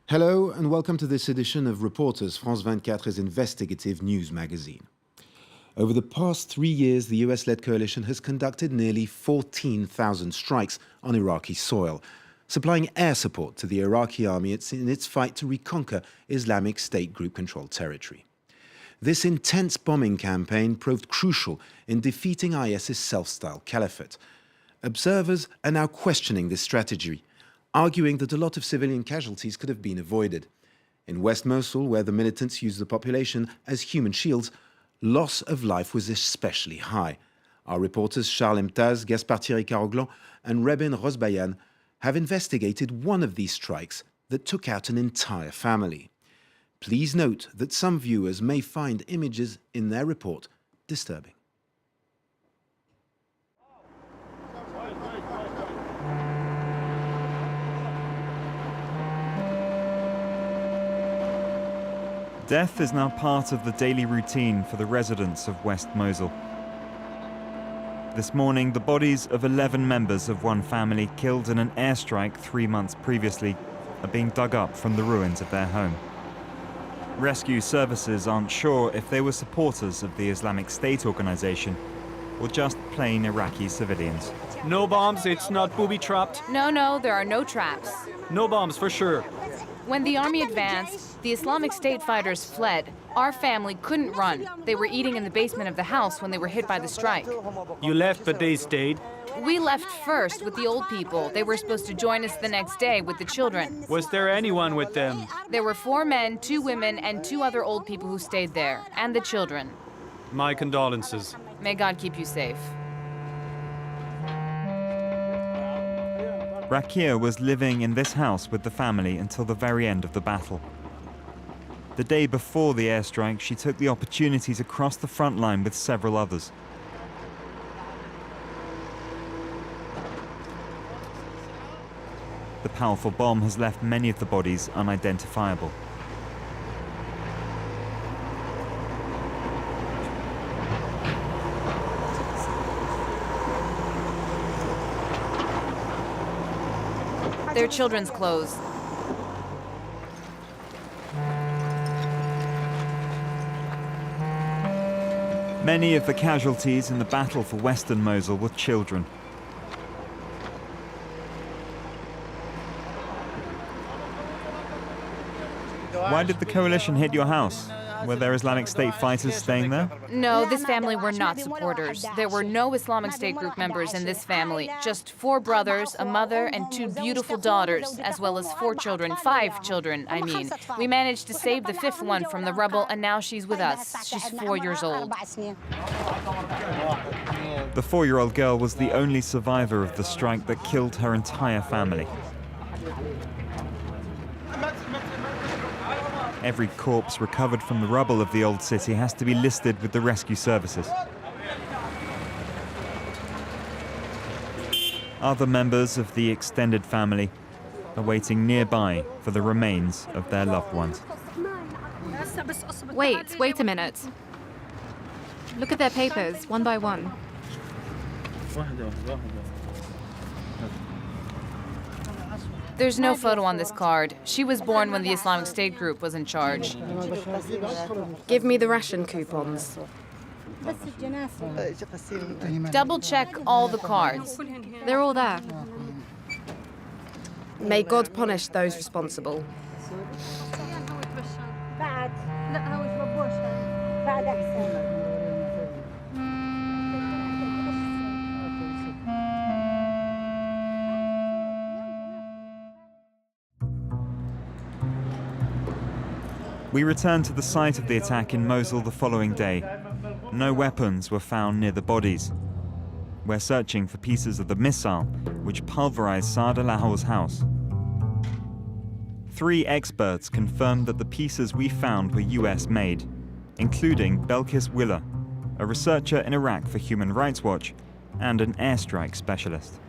Hello and welcome to this edition of Reporters, France 24's investigative news magazine. Over the past 3 years, the US-led coalition has conducted nearly 14,000 strikes on Iraqi soil, supplying air support to the Iraqi army in its fight to reconquer Islamic State group-controlled territory. This intense bombing campaign proved crucial in defeating IS's self-styled caliphate. Observers are now questioning this strategy, arguing that a lot of civilian casualties could have been avoided. In West Mosul, where the militants used the population as human shields, loss of life was especially high. Our reporters Charles Emtaz, Gaspar Thierry Caroglan and Rebin Rosbayan have investigated one of these strikes that took out an entire family. Please note that some viewers may find images in their report disturbing. Death is now part of the daily routine for the residents of West Mosul. This morning, the bodies of 11 members of one family killed in an airstrike 3 months previously are being dug up from the ruins of their home. Rescue services aren't sure if they were supporters of the Islamic State organization or just plain Iraqi civilians. No bombs, it's not booby-trapped? No, there are no traps. No bombs, for sure. When the army advanced, the Islamic State fighters fled. Our family couldn't run. They were eating in the basement of the house when they were hit by the strike. You left, but they stayed? We left first with the old people. They were supposed to join us the next day with the children. Was there anyone with them? There were 4 men, 2 women, and 2 other old people who stayed there, and the children. My condolences. May God keep you safe. Rakia was living in this house with the family until the very end of the battle. The day before the airstrike, she took the opportunity to cross the front line with several others. The powerful bomb has left many of the bodies unidentifiable. Their children's clothes. Many of the casualties in the battle for Western Mosul were children. Why did the coalition hit your house? Were there Islamic State fighters staying there? No, this family were not supporters. There were no Islamic State group members in this family. Just 4 brothers, a mother, and 2 beautiful daughters, as well as 4 children, 5 children, I mean. We managed to save the 5th one from the rubble, and now she's with us. She's 4 years old. The 4-year-old girl was the only survivor of the strike that killed her entire family. Every corpse recovered from the rubble of the old city has to be listed with the rescue services. Other members of the extended family are waiting nearby for the remains of their loved ones. Wait a minute. Look at their papers, one by one. There's no photo on this card. She was born when the Islamic State group was in charge. Give me the ration coupons. Double check all the cards. They're all there. May God punish those responsible. We returned to the site of the attack in Mosul the following day. No weapons were found near the bodies. We're searching for pieces of the missile which pulverized Saad al-Ahwar's house. 3 experts confirmed that the pieces we found were US-made, including Belkis Willer, a researcher in Iraq for Human Rights Watch and an airstrike specialist.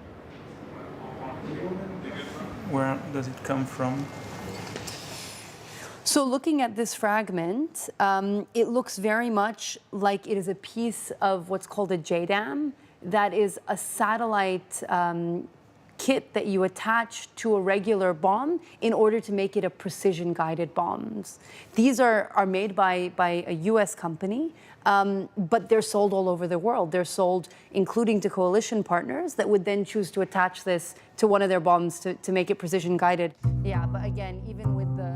Where does it come from? So looking at this fragment, it looks very much like it is a piece of what's called a JDAM. That is a satellite kit that you attach to a regular bomb in order to make it a precision-guided bombs. These are made by a US company, but they're sold all over the world. They're sold including to coalition partners that would then choose to attach this to one of their bombs to make it precision-guided. Yeah, but again, even with the...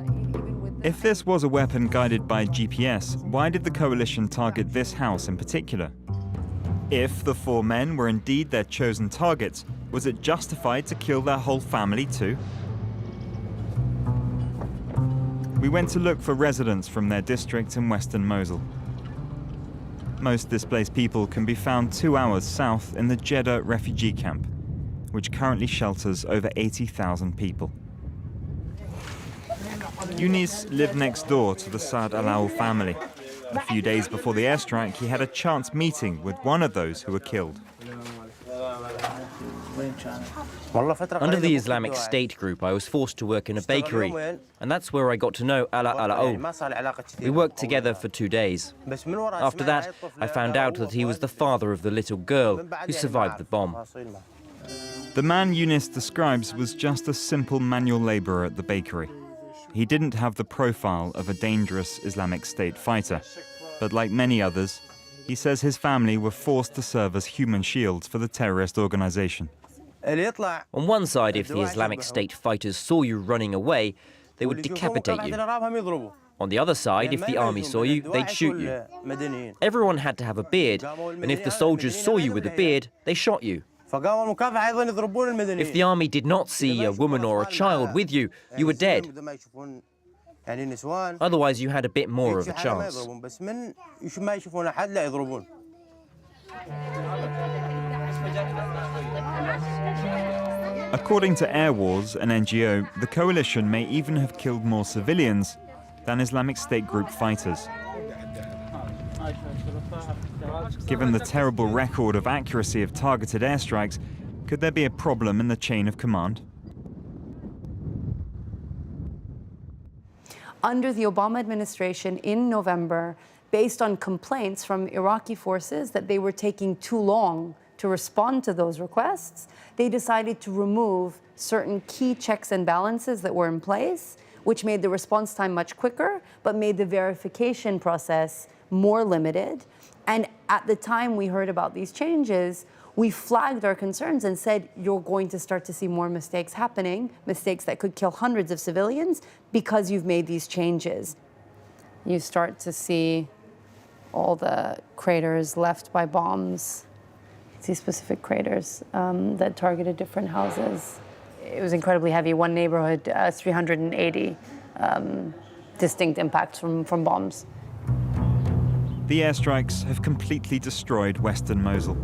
If this was a weapon guided by GPS, why did the coalition target this house in particular? If the 4 men were indeed their chosen targets, was it justified to kill their whole family too? We went to look for residents from their district in Western Mosul. Most displaced people can be found 2 hours south in the Jeddah refugee camp, which currently shelters over 80,000 people. Yunis lived next door to the Saad al-Awal family. A few days before the airstrike, he had a chance meeting with one of those who were killed. Under the Islamic State group, I was forced to work in a bakery, and that's where I got to know Ala al-Awal. We worked together for 2 days. After that, I found out that he was the father of the little girl who survived the bomb. The man Yunis describes was just a simple manual laborer at the bakery. He didn't have the profile of a dangerous Islamic State fighter, but like many others, he says his family were forced to serve as human shields for the terrorist organization. On one side, if the Islamic State fighters saw you running away, they would decapitate you. On the other side, if the army saw you, they'd shoot you. Everyone had to have a beard, and if the soldiers saw you with a beard, they shot you. If the army did not see a woman or a child with you, you were dead. Otherwise, you had a bit more of a chance. According to Air Wars, an NGO, the coalition may even have killed more civilians than Islamic State group fighters. Given the terrible record of accuracy of targeted airstrikes, could there be a problem in the chain of command? Under the Obama administration in November, based on complaints from Iraqi forces that they were taking too long to respond to those requests, they decided to remove certain key checks and balances that were in place, which made the response time much quicker, but made the verification process more limited. And at the time we heard about these changes, we flagged our concerns and said, you're going to start to see more mistakes happening, mistakes that could kill hundreds of civilians because you've made these changes. You start to see all the craters left by bombs. See specific craters that targeted different houses. It was incredibly heavy. One neighborhood, 380 distinct impacts from bombs. The airstrikes have completely destroyed Western Mosul.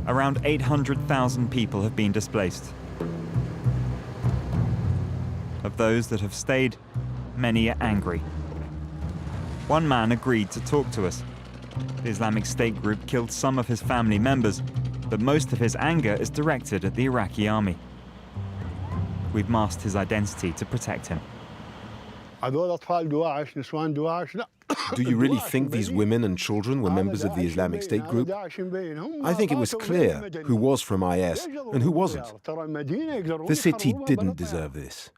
Around 800,000 people have been displaced. Of those that have stayed, many are angry. One man agreed to talk to us. The Islamic State group killed some of his family members, but most of his anger is directed at the Iraqi army. We've masked his identity to protect him. Do you really think these women and children were members of the Islamic State group? I think it was clear who was from IS and who wasn't. The city didn't deserve this.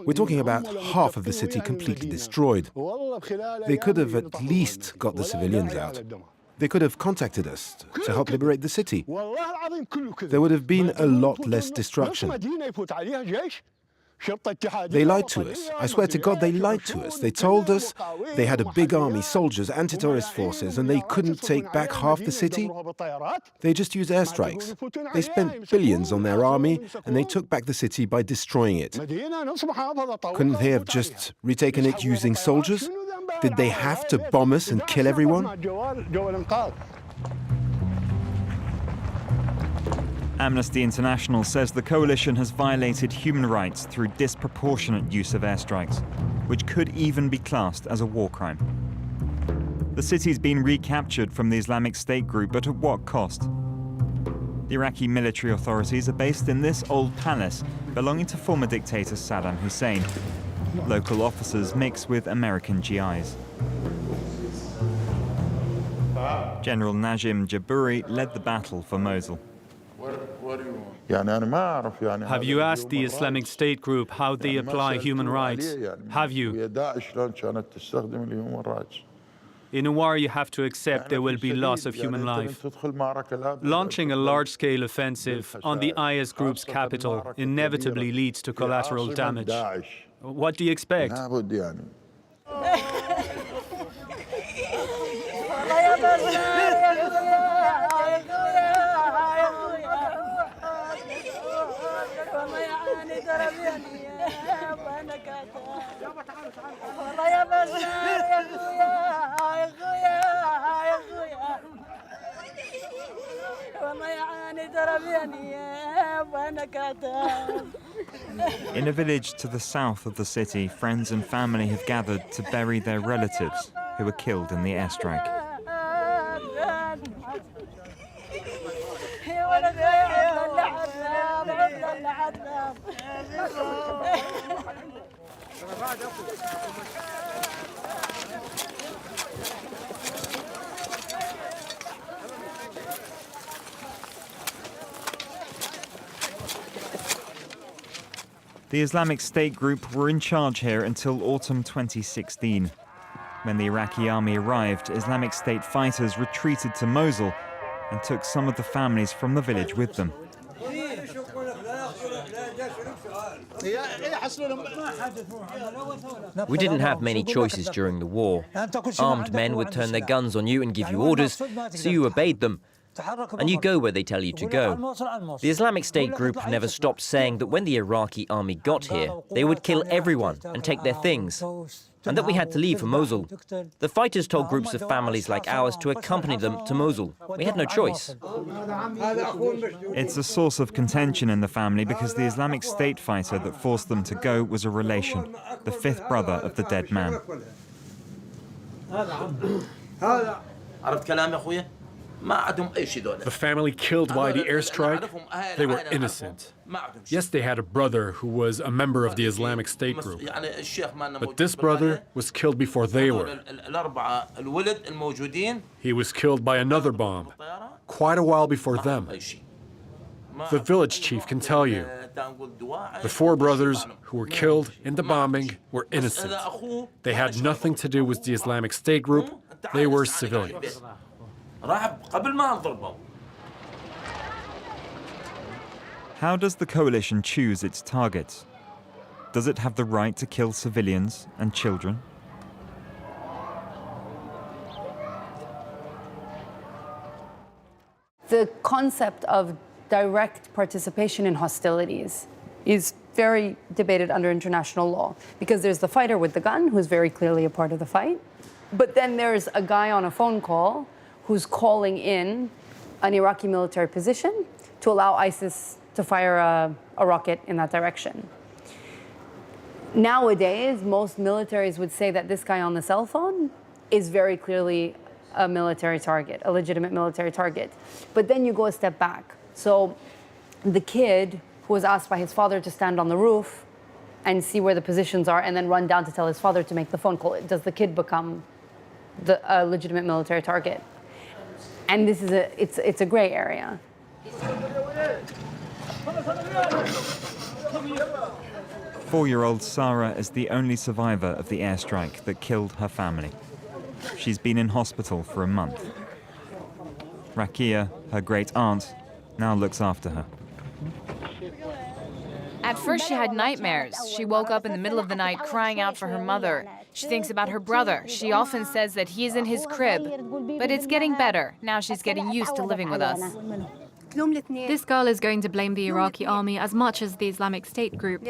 We're talking about half of the city completely destroyed. They could have at least got the civilians out. They could have contacted us to help liberate the city. There would have been a lot less destruction. They lied to us. I swear to God, they lied to us. They told us they had a big army, soldiers, anti-terrorist forces, and they couldn't take back half the city. They just used airstrikes. They spent billions on their army, and they took back the city by destroying it. Couldn't they have just retaken it using soldiers? Did they have to bomb us and kill everyone? Amnesty International says the coalition has violated human rights through disproportionate use of airstrikes, which could even be classed as a war crime. The city's been recaptured from the Islamic State group, but at what cost? The Iraqi military authorities are based in this old palace belonging to former dictator Saddam Hussein. Local officers mix with American GIs. General Najim Jabouri led the battle for Mosul. What do you want? Have you asked the Islamic State group how they apply human rights? Have you? In a war, you have to accept there will be loss of human life. Launching a large-scale offensive on the IS group's capital inevitably leads to collateral damage. What do you expect? In a village to the south of the city, friends and family have gathered to bury their relatives who were killed in the airstrike. The Islamic State group were in charge here until autumn 2016. When the Iraqi army arrived, Islamic State fighters retreated to Mosul and took some of the families from the village with them. We didn't have many choices during the war. Armed men would turn their guns on you and give you orders, so you obeyed them. And you go where they tell you to go. The Islamic State group never stopped saying that when the Iraqi army got here, they would kill everyone and take their things, and that we had to leave for Mosul. The fighters told groups of families like ours to accompany them to Mosul. We had no choice. It's a source of contention in the family because the Islamic State fighter that forced them to go was a relation, the fifth brother of the dead man. The family killed by the airstrike, they were innocent. Yes, they had a brother who was a member of the Islamic State group. But this brother was killed before they were. He was killed by another bomb, quite a while before them. The village chief can tell you. The four brothers who were killed in the bombing were innocent. They had nothing to do with the Islamic State group. They were civilians. How does the coalition choose its targets? Does it have the right to kill civilians and children? The concept of direct participation in hostilities is very debated under international law because there's the fighter with the gun who's very clearly a part of the fight, but then there's a guy on a phone call who's calling in an Iraqi military position to allow ISIS to fire a rocket in that direction. Nowadays, most militaries would say that this guy on the cell phone is very clearly a military target, a legitimate military target. But then you go a step back. So the kid who was asked by his father to stand on the roof and see where the positions are and then run down to tell his father to make the phone call, does the kid become a legitimate military target? And this is it's a gray area. 4-year-old Sarah is the only survivor of the airstrike that killed her family. She's been in hospital for a month. Rakia, her great aunt, now looks after her. At first she had nightmares. She woke up in the middle of the night crying out for her mother. She thinks about her brother. She often says that he is in his crib. But it's getting better. Now she's getting used to living with us. This girl is going to blame the Iraqi army as much as the Islamic State group.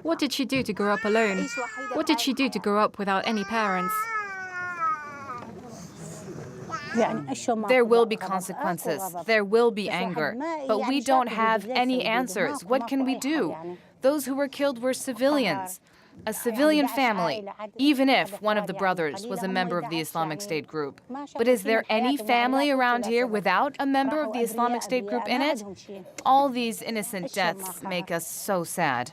What did she do to grow up alone? What did she do to grow up without any parents? There will be consequences. There will be anger. But we don't have any answers. What can we do? Those who were killed were civilians. A civilian family, even if one of the brothers was a member of the Islamic State group. But is there any family around here without a member of the Islamic State group in it? All these innocent deaths make us so sad.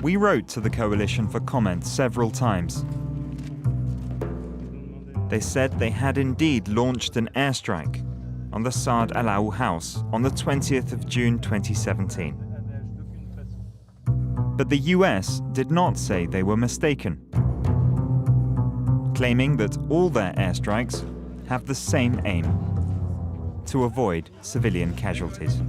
We wrote to the coalition for comment several times. They said they had indeed launched an airstrike, on the Saad Al house on the 20th of June 2017. But the US did not say they were mistaken, claiming that all their airstrikes have the same aim: to avoid civilian casualties.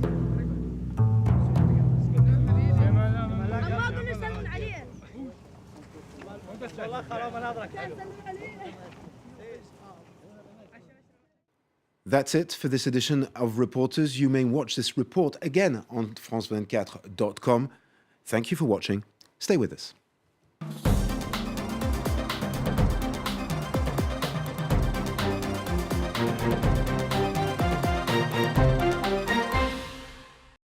That's it for this edition of Reporters. You may watch this report again on France24.com. Thank you for watching. Stay with us.